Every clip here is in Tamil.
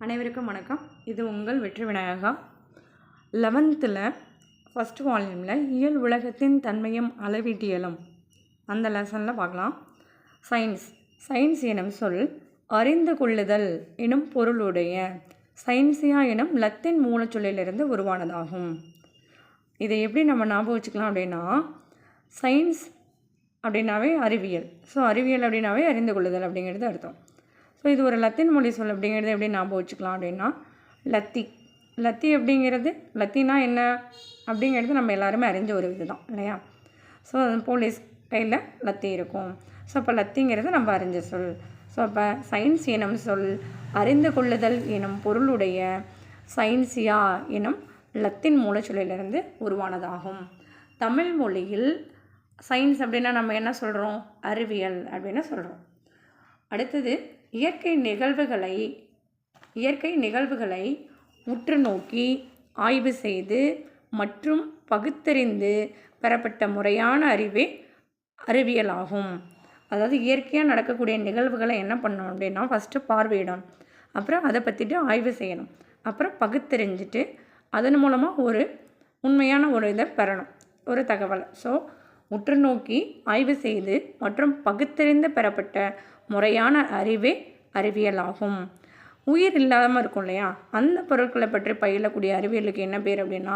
அனைவருக்கும் வணக்கம். இது உங்கள் வெற்றி விநாயகா. 11th ஃபஸ்ட் வால்யூமில் இயல் உலகத்தின் தன்மையும் அளவீட்டியலும் அந்த லெசனில் பார்க்கலாம். சயின்ஸ் எனும் சொல் அறிந்து கொள்ளுதல் எனும் பொருளுடைய சயின்சியா எனும் லத்தீன் மூலச்சொல்லிலிருந்து உருவானதாகும். இதை எப்படி நம்ம ஞாபகம் வச்சுக்கலாம் அப்படின்னா, சயின்ஸ் அப்படின்னாவே அறிவியல். ஸோ அறிவியல் அப்படின்னாவே அறிந்து கொள்ளுதல் அப்படிங்கிறது அர்த்தம். ஸோ இது ஒரு லத்தீன் மொழி சொல் அப்படிங்கிறது எப்படி ஞாபகம் வச்சுக்கலாம் அப்படின்னா, லத்தி அப்படிங்கிறது லத்தீனா என்ன அப்படிங்கிறது நம்ம எல்லாருமே அறிஞ்ச ஒரு இது தான் இல்லையா. ஸோ போலீஸ் கையில் லத்தி இருக்கும். ஸோ அப்போ லத்திங்கிறது நம்ம அறிஞ்ச சொல். ஸோ அப்போ சயின்ஸ் எனும் சொல் அறிந்து கொள்ளுதல் எனும் பொருளுடைய சயின்சியா எனும் லத்தீன் மூலச்சொல்லிலிருந்து உருவானதாகும். தமிழ் மொழியில் சயின்ஸ் அப்படின்னா நம்ம என்ன சொல்கிறோம்? அறிவியல் அப்படின்னு சொல்கிறோம். அடுத்தது இயற்கை நிகழ்வுகளை உற்று நோக்கி ஆய்வு செய்து மற்றும் பகுத்தறிந்து பெறப்பட்ட முறையான அறிவே அறிவியலாகும். அதாவது இயற்கையாக நடக்கக்கூடிய நிகழ்வுகளை என்ன பண்ணணும் அப்படின்னா, ஃபஸ்ட்டு பார்வையிடணும், அப்புறம் அதை பற்றிட்டு ஆய்வு செய்யணும், அப்புறம் பகுத்தறிஞ்சிட்டு அதன் மூலமாக ஒரு உண்மையான ஒரு இதை பெறணும், ஒரு தகவலை. ஸோ உற்று நோக்கி ஆய்வு செய்து மற்றும் பகுத்தறிந்து பெறப்பட்ட முறையான அறிவே அறிவியலாகும். உயிர் இல்லாமல் இருக்கும் இல்லையா, அந்த பொருட்களை பற்றி பயிலக்கூடிய அறிவியலுக்கு என்ன பேர் அப்படின்னா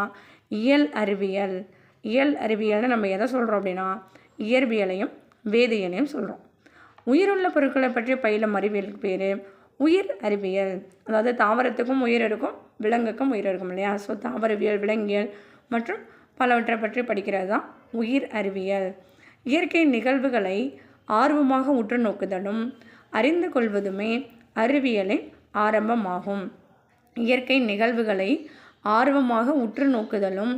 இயல் அறிவியல். இயல் அறிவியல்னு நம்ம எதை சொல்கிறோம் அப்படின்னா, இயற்பியலையும் வேதியியலையும் சொல்கிறோம். உயிருள்ள பொருட்களை பற்றி பயிலும் அறிவியலுக்கு பேர் உயிர் அறிவியல். அதாவது தாவரத்துக்கும் உயிர் இருக்கும், விலங்குக்கும் உயிர் இருக்கும் இல்லையா. ஸோ தாவரவியல், விலங்கியல் மற்றும் பலவற்றை பற்றி படிக்கிறது தான் உயிர் அறிவியல். இயற்கை நிகழ்வுகளை ஆர்வமாக உற்று நோக்குதலும் அறிந்து கொள்வதுமே அறிவியலின் ஆரம்பமாகும். இயற்கை நிகழ்வுகளை ஆர்வமாக உற்று நோக்குதலும்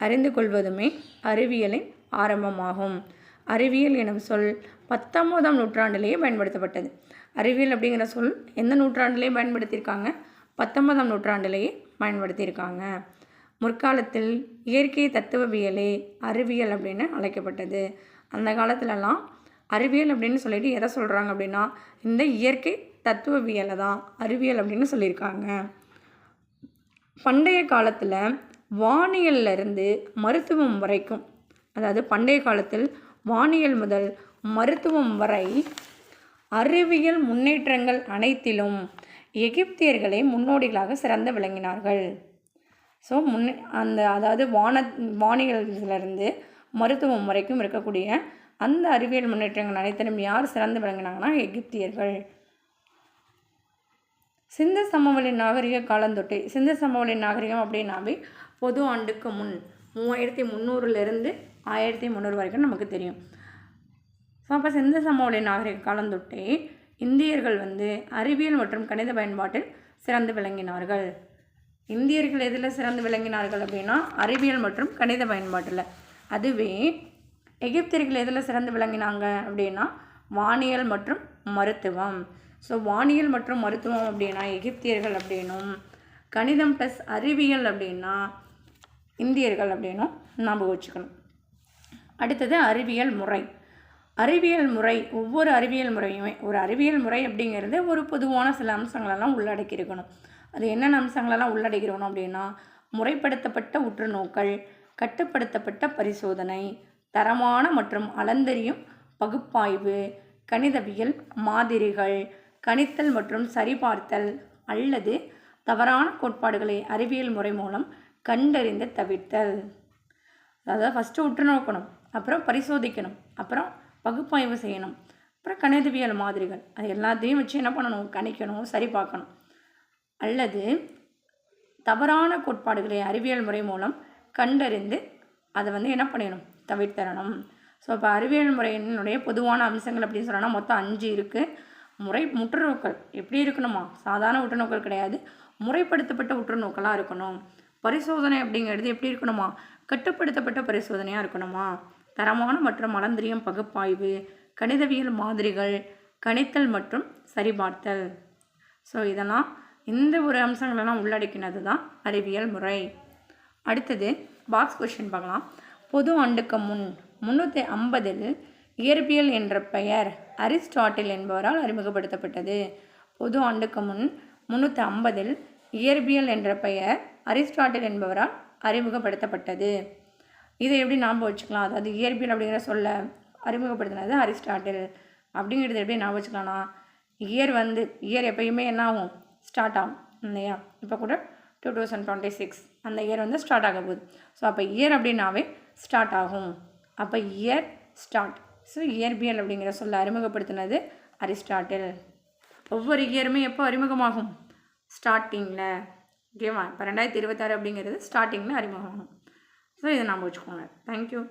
அறிந்து கொள்வதுமே அறிவியலின் ஆரம்பமாகும். அறிவியல் எனும் சொல் 19ஆம் நூற்றாண்டிலேயே பயன்படுத்தப்பட்டது. அறிவியல் அப்படிங்கிற சொல் எந்த நூற்றாண்டிலேயே பயன்படுத்தியிருக்காங்க? 19ஆம் நூற்றாண்டிலேயே பயன்படுத்தியிருக்காங்க. முற்காலத்தில் இயற்கை தத்துவவியலே அறிவியல் அப்படின்னு அழைக்கப்பட்டது. அந்த காலத்துலலாம் அறிவியல் அப்படின்னு சொல்லிட்டு எதை சொல்கிறாங்க அப்படின்னா, இந்த இயற்கை தத்துவவியலை தான் அறிவியல் அப்படின்னு சொல்லியிருக்காங்க. பண்டைய காலத்தில் வானியல்லிருந்து மருத்துவம் வரைக்கும், அதாவது பண்டைய காலத்தில் வானியல் முதல் மருத்துவம் வரை அறிவியல் முன்னேற்றங்கள் அனைத்திலும் எகிப்தியர்களே முன்னோடிகளாக சிறந்து விளங்கினார்கள். ஸோ அதாவது வானியலிருந்து மருத்துவம் வரைக்கும் இருக்கக்கூடிய அந்த அறிவியல் முன்னேற்றங்கள் அனைத்திலும் யார் சிறந்து விளங்கினாங்கன்னா எகிப்தியர்கள். சிந்து சமவெளி நாகரிக காலந்தொட்டே, சிந்து சமவெளி நாகரிகம் அப்படின்னாவே பொது ஆண்டுக்கு முன் 3300 1300 வரைக்கும் நமக்கு தெரியும். ஸோ அப்போ சிந்து சமவெளி நாகரிக காலந்தொட்டே இந்தியர்கள் அறிவியல் மற்றும் கணித பயன்பாட்டில் சிறந்து விளங்கினார்கள். இந்தியர்கள் எதில் சிறந்து விளங்கினார்கள் அப்படின்னா அறிவியல் மற்றும் கணித பயன்பாட்டில். அதுவே எகிப்தியர்கள் எதில் சிறந்து விளங்கினாங்க அப்படின்னா வானியல் மற்றும் மருத்துவம். ஸோ வானியல் மற்றும் மருத்துவம் அப்படின்னா எகிப்தியர்கள் அப்படின்னும், கணிதம் ப்ளஸ் அறிவியல் அப்படின்னா இந்தியர்கள் அப்படின்னும் ஞாபகம் வச்சுக்கணும். அடுத்தது அறிவியல் முறை. ஒவ்வொரு அறிவியல் முறையுமே, ஒரு அறிவியல் முறை அப்படிங்கிறது ஒரு பொதுவான சில அம்சங்களெல்லாம் உள்ளடக்கி இருக்கணும். அது என்னென்ன அம்சங்களெல்லாம் உள்ளடக்கிறோம் அப்படின்னா, முறைப்படுத்தப்பட்ட உற்றுநோக்கல், கட்டுப்படுத்தப்பட்ட பரிசோதனை, தரமான மற்றும் அளந்தறியும் பகுப்பாய்வு, கணிதவியல் மாதிரிகள், கணித்தல் மற்றும் சரிபார்த்தல் அல்லது தவறான கோட்பாடுகளை அறிவியல் முறை மூலம் கண்டறிந்து தவிர்த்தல். அதாவது ஃபஸ்ட்டு உற்று நோக்கணும், அப்புறம் பரிசோதிக்கணும், அப்புறம் பகுப்பாய்வு செய்யணும், அப்புறம் கணிதவியல் மாதிரிகள், அது எல்லாத்தையும் வச்சு என்ன பண்ணணும்? கணிக்கணும், சரி பார்க்கணும். அல்லது தவறான கோட்பாடுகளை அறிவியல் முறை மூலம் கண்டறிந்து அதை என்ன பண்ணிடணும்? தவிர்த்தரணும். ஸோ இப்போ அறிவியல் முறையினுடைய பொதுவான அம்சங்கள் அப்படின்னு சொன்னோன்னா மொத்தம் 5 இருக்குது. உற்றுநோக்கல் எப்படி இருக்கணுமா? சாதாரண உற்றுநோக்கல் கிடையாது, முறைப்படுத்தப்பட்ட உற்றுநோக்கலாக இருக்கணும். பரிசோதனை அப்படிங்கிறது எப்படி இருக்கணுமா? கட்டுப்படுத்தப்பட்ட பரிசோதனையாக இருக்கணுமா? தரமான மற்றும் அளந்தறியும் பகுப்பாய்வு, கணிதவியல் மாதிரிகள், கணித்தல் மற்றும் சரிபார்த்தல். ஸோ இதெல்லாம் இந்த ஒரு அம்சங்களெல்லாம் உள்ளடக்கினது தான் அறிவியல் முறை. அடுத்தது பாக்ஸ் கொஸ்டின் பார்க்கலாம். பொது ஆண்டுக்கு முன் 350 இயற்பியல் என்ற பெயர் அரிஸ்டாட்டில் என்பவரால் அறிமுகப்படுத்தப்பட்டது. பொது ஆண்டுக்கு முன் 350 இயற்பியல் என்ற பெயர் அரிஸ்டாட்டில் என்பவரால் அறிமுகப்படுத்தப்பட்டது. இதை எப்படி ஞாபகம் வச்சுக்கலாம்? அதாவது இயற்பியல் அப்படிங்கிற சொல்ல அறிமுகப்படுத்தினது அரிஸ்டாட்டில் அப்படிங்கிறது எப்படி ஞாபகம் வச்சுக்கலாம்னா, இயர் எப்பயுமே என்ன ஆகும்? ஸ்டார்ட் ஆகும் இல்லையா? இப்போ கூட 2026 அந்த இயர் ஸ்டார்ட் ஆக போகுது. ஸோ அப்போ இயர் அப்படின்னாவே ஸ்டார்ட் ஆகும். அப்போ இயர் ஸ்டார்ட். ஸோ இயற்பியல் அப்படிங்கிற சொல்ல அறிமுகப்படுத்தினது அரிஸ்டாட்டில். ஒவ்வொரு இயருமே எப்போ அறிமுகமாகும்? ஸ்டார்டிங்கில். ஓகேவா? இப்போ 2026 அப்படிங்கிறது ஸ்டார்டிங்கில் அறிமுகமாகும். ஸோ இதை ஞாபகம் வச்சுக்கோங்க. தேங்க்யூ.